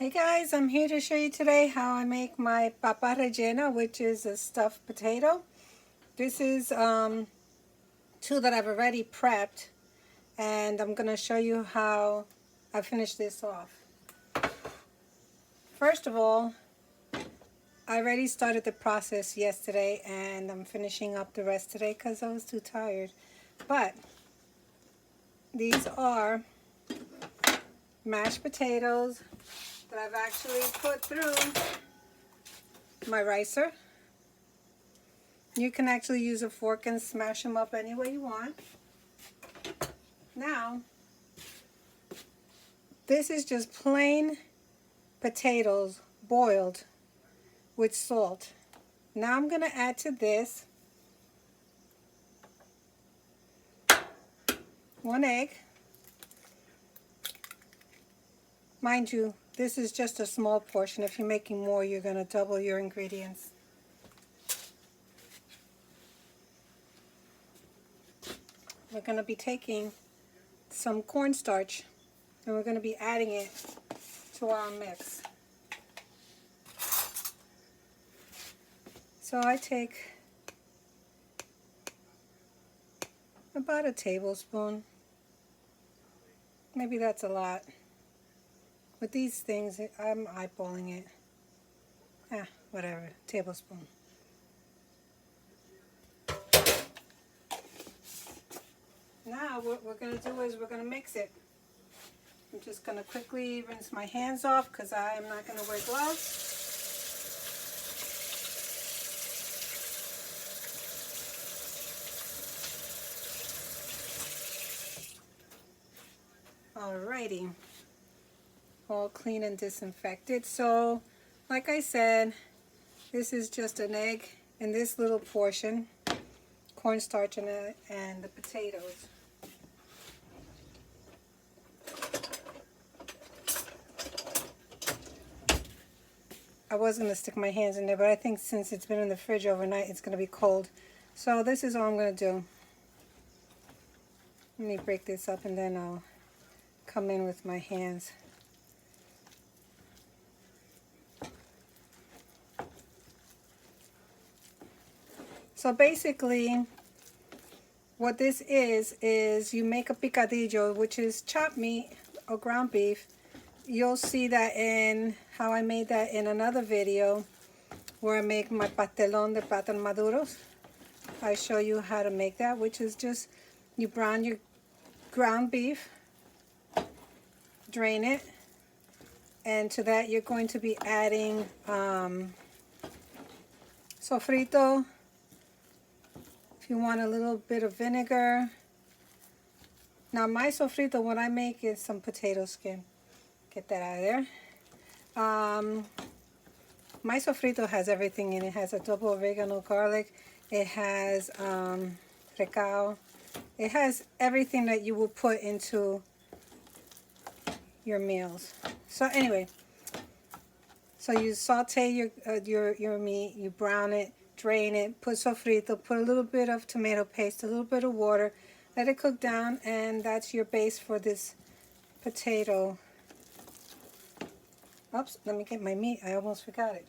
Hey guys, I'm here to show you today how I make my Papa Rellena, which is a stuffed potato. This is two that I've already prepped, and I'm going to show you how I finish this off. First of all, I already started the process yesterday, and I'm finishing up the rest today because I was too tired. But these are mashed potatoes that I've actually put through my ricer. You can actually use a fork and smash them up any way you want. Now, this is just plain potatoes boiled with salt. Now I'm going to add to this 1 egg. Mind you, this is just a small portion. If you're making more, you're going to double your ingredients. We're going to be taking some cornstarch and we're going to be adding it to our mix. So I take about a tablespoon. Maybe that's a lot. With these things, I'm eyeballing it. Whatever, tablespoon. Now what we're going to do is we're going to mix it. I'm just going to quickly rinse my hands off because I am not going to wear gloves. Alrighty, all clean and disinfected. So, like I said, this is just an egg in this little portion, cornstarch in it, and the potatoes. I was going to stick my hands in there, but I think since it's been in the fridge overnight, it's going to be cold. So this is all I'm going to do. Let me break this up and then I'll come in with my hands. So basically, what this is you make a picadillo, which is chopped meat or ground beef. You'll see that in how I made that in another video where I make my pastelón de plátano maduros. I show you how to make that, which is just you brown your ground beef, drain it, and to that you're going to be adding sofrito. If you want a little bit of vinegar. Now my sofrito, what I make is some potato skin. Get that out of there. My sofrito has everything in it. It has a double oregano garlic. It has recao. It has everything that you will put into your meals. So anyway, so you saute your meat, you brown it, drain it, put sofrito, put a little bit of tomato paste, a little bit of water, let it cook down, and that's your base for this potato. Oops, let me get my meat. I almost forgot it.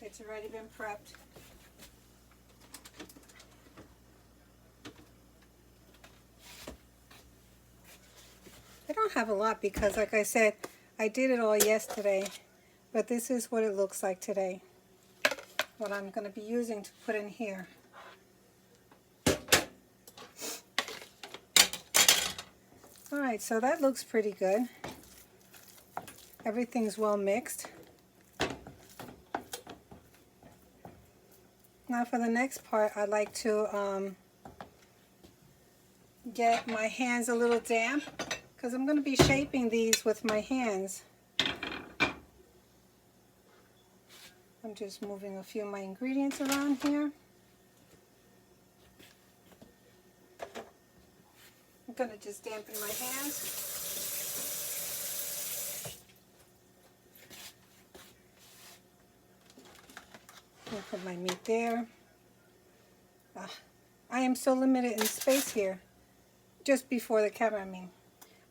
It's already been prepped. I don't have a lot because, like I said, I did it all yesterday, but this is what it looks like today. What I'm going to be using to put in here. Alright, so that looks pretty good. Everything's well mixed. Now for the next part, I like to get my hands a little damp because I'm going to be shaping these with my hands. I'm just moving a few of my ingredients around here. I'm going to just dampen my hands. I'll put my meat there. I am so limited in space here. Just before the camera, I mean.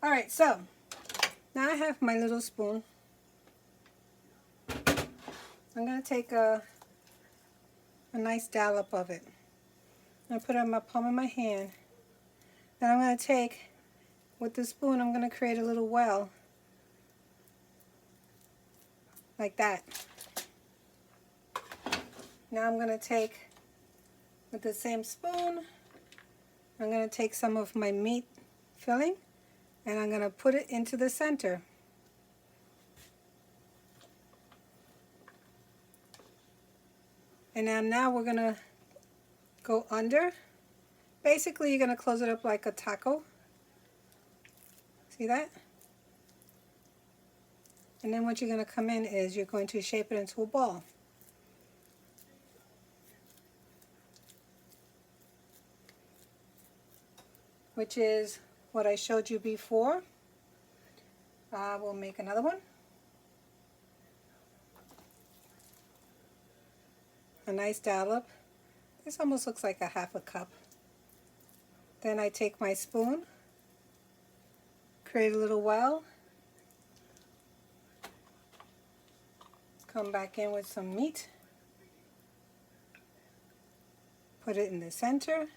Alright, so Now I have my little spoon. I'm going to take a nice dollop of it. I'm going to put it on my palm of my hand. Then I'm going to take, with the spoon, I'm going to create a little well. Like that. Now I'm going to take, with the same spoon, I'm going to take some of my meat filling and I'm going to put it into the center. And now we're going to go under. Basically, you're going to close it up like a taco. See that? And then what you're going to come in is you're going to shape it into a ball. Which is what I showed you before. We'll make another one. A nice dollop. This almost looks like a half a cup. Then I take my spoon, create a little well, come back in with some meat, put it in the center.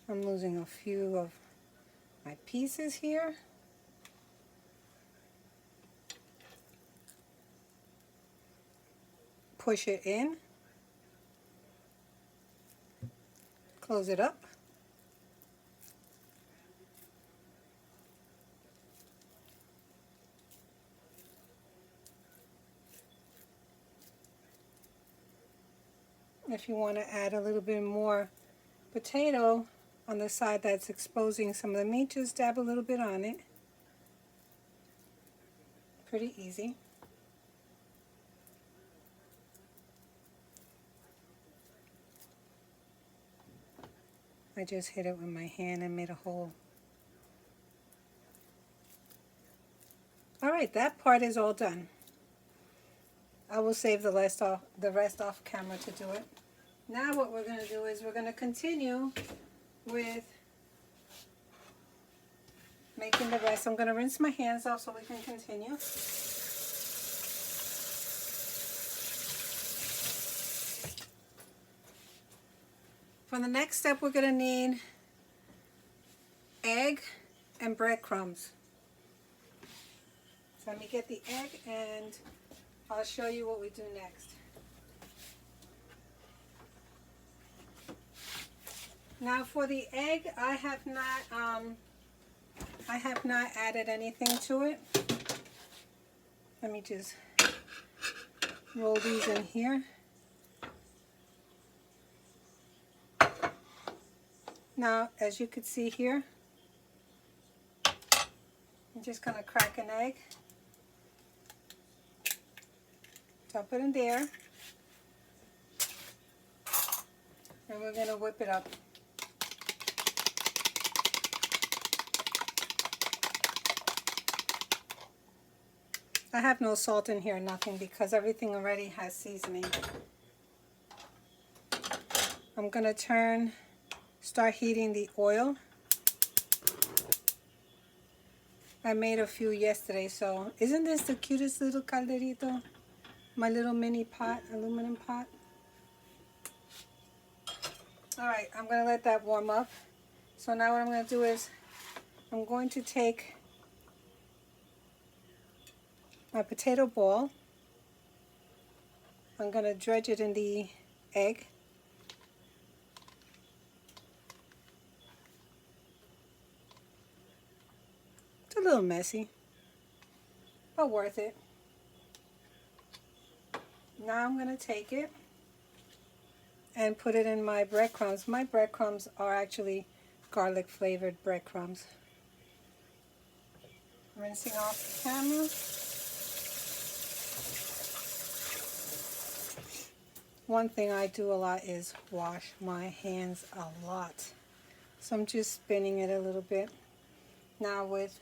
I'm losing a few of my pieces here. Push it in, close it up. If you want to add a little bit more potato on the side that's exposing some of the meat, just dab a little bit on it. Pretty easy. I just hit it with my hand and made a hole. Alright, that part is all done. I will save the rest off camera to do it. Now what we're going to do is we're going to continue with making the rest. I'm going to rinse my hands off so we can continue. For the next step, we're going to need egg and breadcrumbs. So let me get the egg and I'll show you what we do next. Now for the egg, I have not added anything to it. Let me just roll these in here. Now, as you can see here, I'm just going to crack an egg. Dump it in there. And we're going to whip it up. I have no salt in here, nothing, because everything already has seasoning. I'm going to start heating the oil. I made a few yesterday, so isn't this the cutest little calderito? My little mini pot, aluminum pot. Alright, I'm going to let that warm up. So now what I'm going to do is I'm going to take my potato ball. I'm going to dredge it in the egg. It's a little messy, but worth it. Now I'm going to take it and put it in my breadcrumbs. My breadcrumbs are actually garlic flavored breadcrumbs. Rinsing off the camera. One thing I do a lot is wash my hands a lot. So I'm just spinning it a little bit. Now with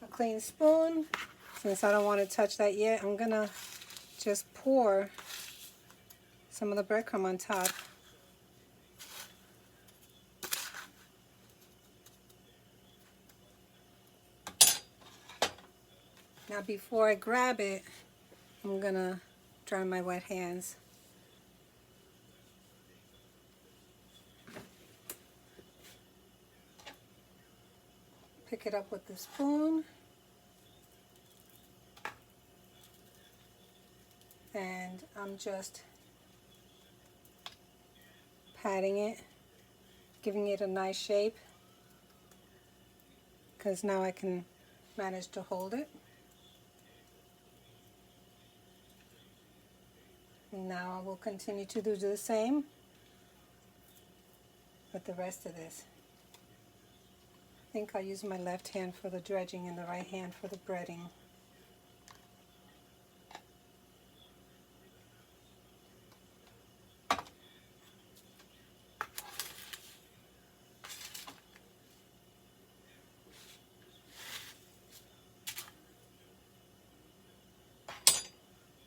a clean spoon, since I don't want to touch that yet, I'm going to just pour some of the breadcrumb on top. Now before I grab it, I'm gonna dry my wet hands. Pick it up with the spoon. And I'm just patting it, giving it a nice shape, because now I can manage to hold it. And now I will continue to do the same with the rest of this. I think I'll use my left hand for the dredging and the right hand for the breading.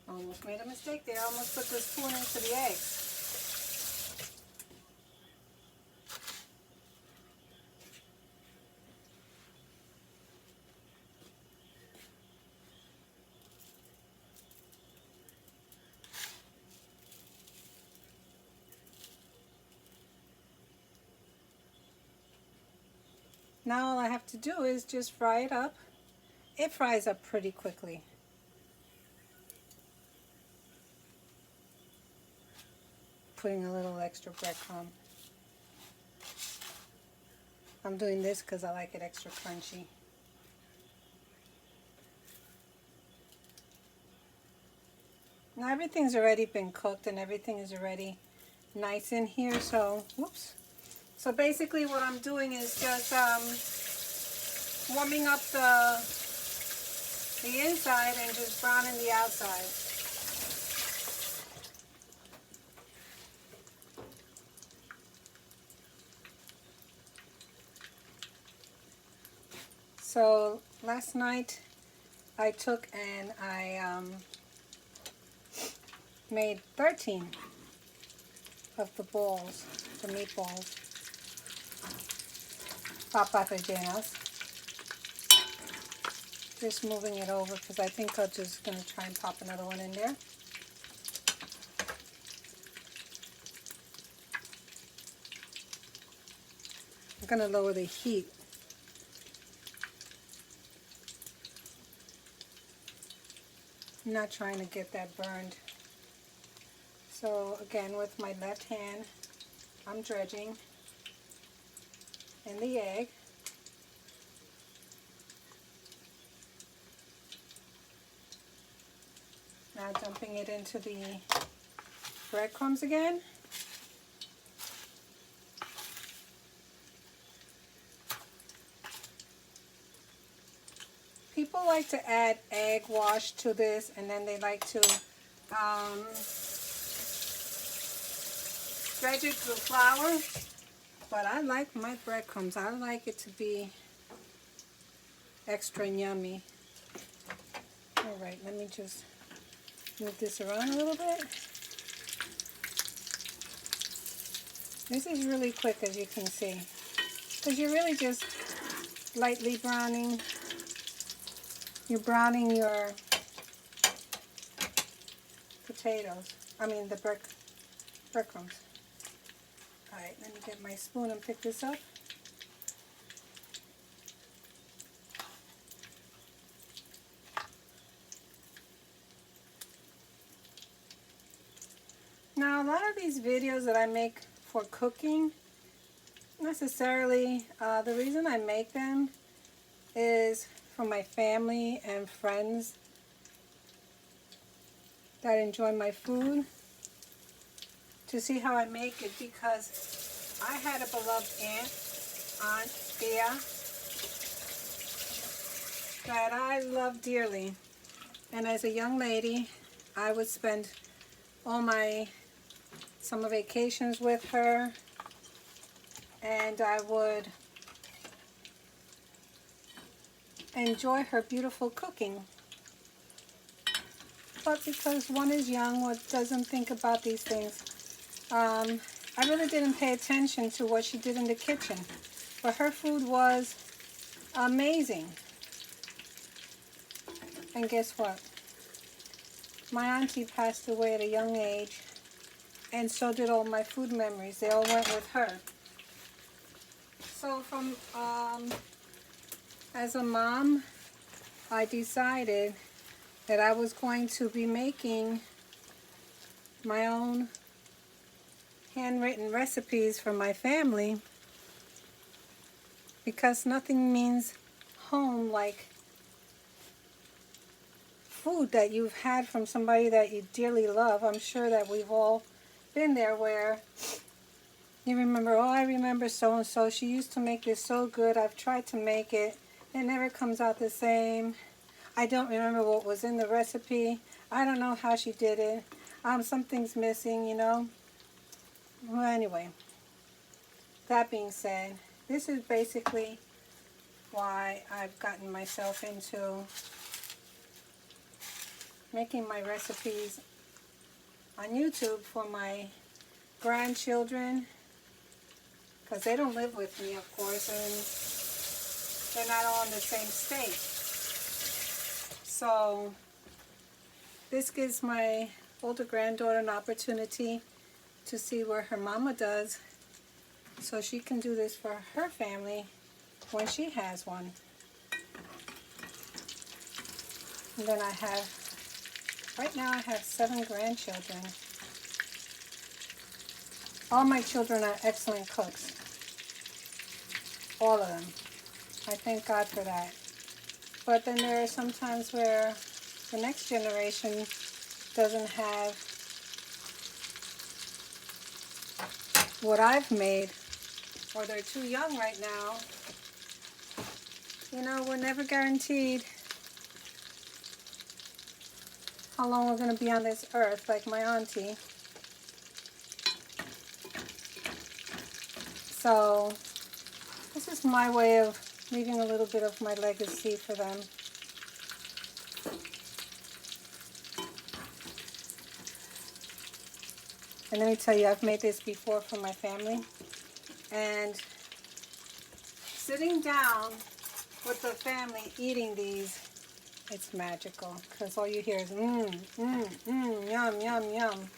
Almost made a mistake there. I almost put the spoon into the eggs. Now all I have to do is just fry it up. It fries up pretty quickly. Putting a little extra breadcrumb. I'm doing this because I like it extra crunchy. Now everything's already been cooked and everything is already nice in here, so, whoops. So basically what I'm doing is just warming up the inside and just browning the outside. So last night I took and I made 13 of the balls, the meatballs, Papa Rellenas. Just moving it over because I think I'm just going to try and pop another one in there. I'm going to lower the heat. I'm not trying to get that burned. So again, with my left hand, I'm dredging in the egg. Now dumping it into the breadcrumbs again. People like to add egg wash to this, and then they like to dredge it with flour. But I like my breadcrumbs. I like it to be extra yummy. All right, let me just move this around a little bit. This is really quick, as you can see, because you're really just lightly browning. You're browning your potatoes. I mean the breadcrumbs. All right, let me get my spoon and pick this up. Now, a lot of these videos that I make for cooking, necessarily, the reason I make them is for my family and friends that enjoy my food, to see how I make it, because I had a beloved aunt Thea, that I love dearly. And as a young lady, I would spend all my summer vacations with her, and I would enjoy her beautiful cooking. But because one is young, one doesn't think about these things, I really didn't pay attention to what she did in the kitchen. But her food was amazing. And guess what? My auntie passed away at a young age, and so did all my food memories. They all went with her. So as a mom, I decided that I was going to be making my own handwritten recipes for my family, because nothing means home like food that you've had from somebody that you dearly love. I'm sure that we've all been there where you remember, oh, I remember so-and-so, she used to make this so good, I've tried to make it, it never comes out the same. I don't remember what was in the recipe. I don't know how she did it. Something's missing, you know. Well, anyway, that being said, this is basically why I've gotten myself into making my recipes on YouTube for my grandchildren, because they don't live with me, of course, and they're not all in the same state. So this gives my older granddaughter an opportunity to see where her mama does, so she can do this for her family when she has one. And then right now I have 7 grandchildren. All my children are excellent cooks. All of them. I thank God for that. But then there are some times where the next generation doesn't have what I've made, or they're too young right now. You know, we're never guaranteed how long we're going to be on this earth, like my auntie. So this is my way of leaving a little bit of my legacy for them. And let me tell you, I've made this before for my family. And sitting down with the family eating these, it's magical. Because all you hear is yum, yum, yum.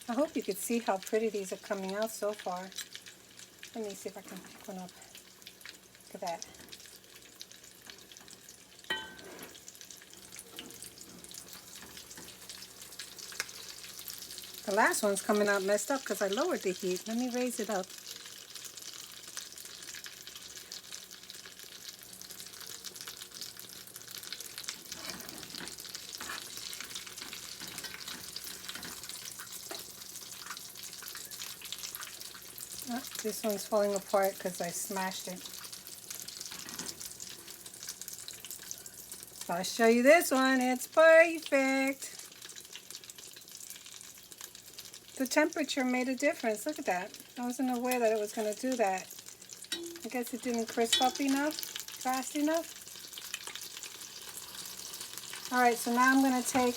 I hope you could see how pretty these are coming out so far. Let me see if I can pick one up. Look at that. The last one's coming out messed up because I lowered the heat. Let me raise it up. Oh, this one's falling apart because I smashed it. So I'll show you this one. It's perfect. The temperature made a difference. Look at that. I wasn't aware that it was going to do that. I guess it didn't crisp up enough, fast enough. Alright, so now I'm going to take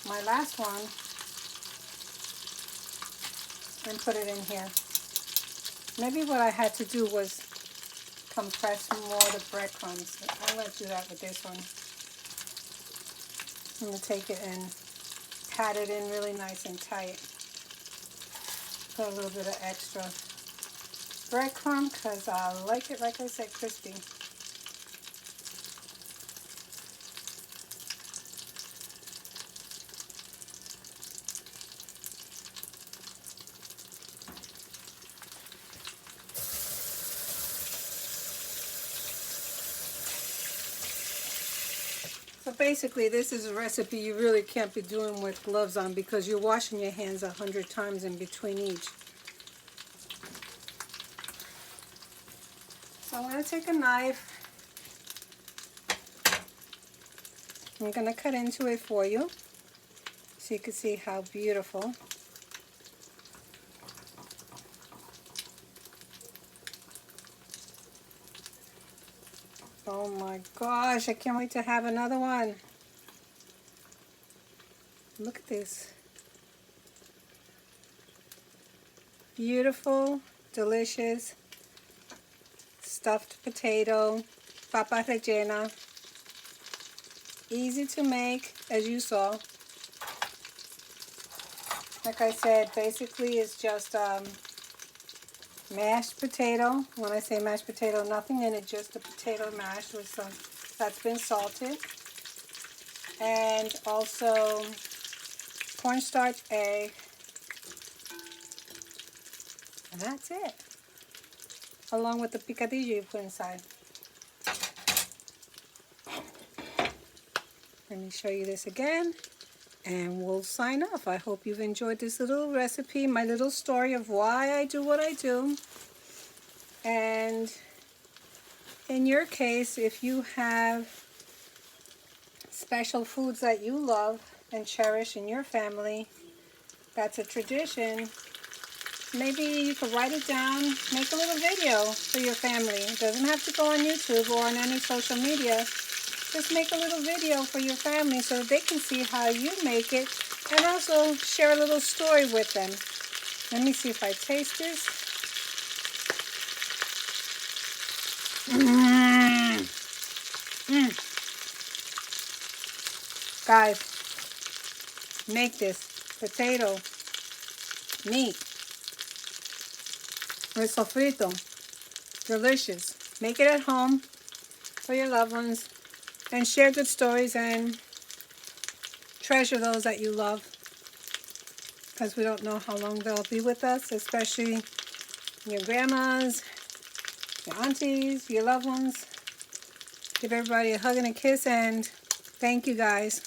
my last one and put it in here. Maybe what I had to do was compress more of the breadcrumbs. I'm going to do that with this one. I'm going to take it and pat it in really nice and tight. Put a little bit of extra breadcrumb because I like it, like I said, crispy. So basically, this is a recipe you really can't be doing with gloves on because you're washing your hands 100 times in between each. So I'm going to take a knife. I'm going to cut into it for you so you can see how beautiful. Oh my gosh, I can't wait to have another one. Look at this. beautiful, delicious stuffed potato, Papa Rellena. Easy to make, as you saw. Like I said, basically it's just mashed potato. When I say mashed potato, nothing in it, just the potato mashed with some that's been salted. And also cornstarch, egg. And that's it. Along with the picadillo you put inside. Let me show you this again. And we'll sign off. I hope you've enjoyed this little recipe, my little story of why I do what I do. And in your case, if you have special foods that you love and cherish in your family, that's a tradition, maybe you could write it down, make a little video for your family. It doesn't have to go on YouTube or on any social media. Just make a little video for your family so that they can see how you make it, and also share a little story with them. Let me see if I taste this. Guys, make this potato meat with sofrito. Delicious. Make it at home for your loved ones. And share good stories and treasure those that you love, because we don't know how long they'll be with us, especially your grandmas, your aunties, your loved ones. Give everybody a hug and a kiss, and thank you guys.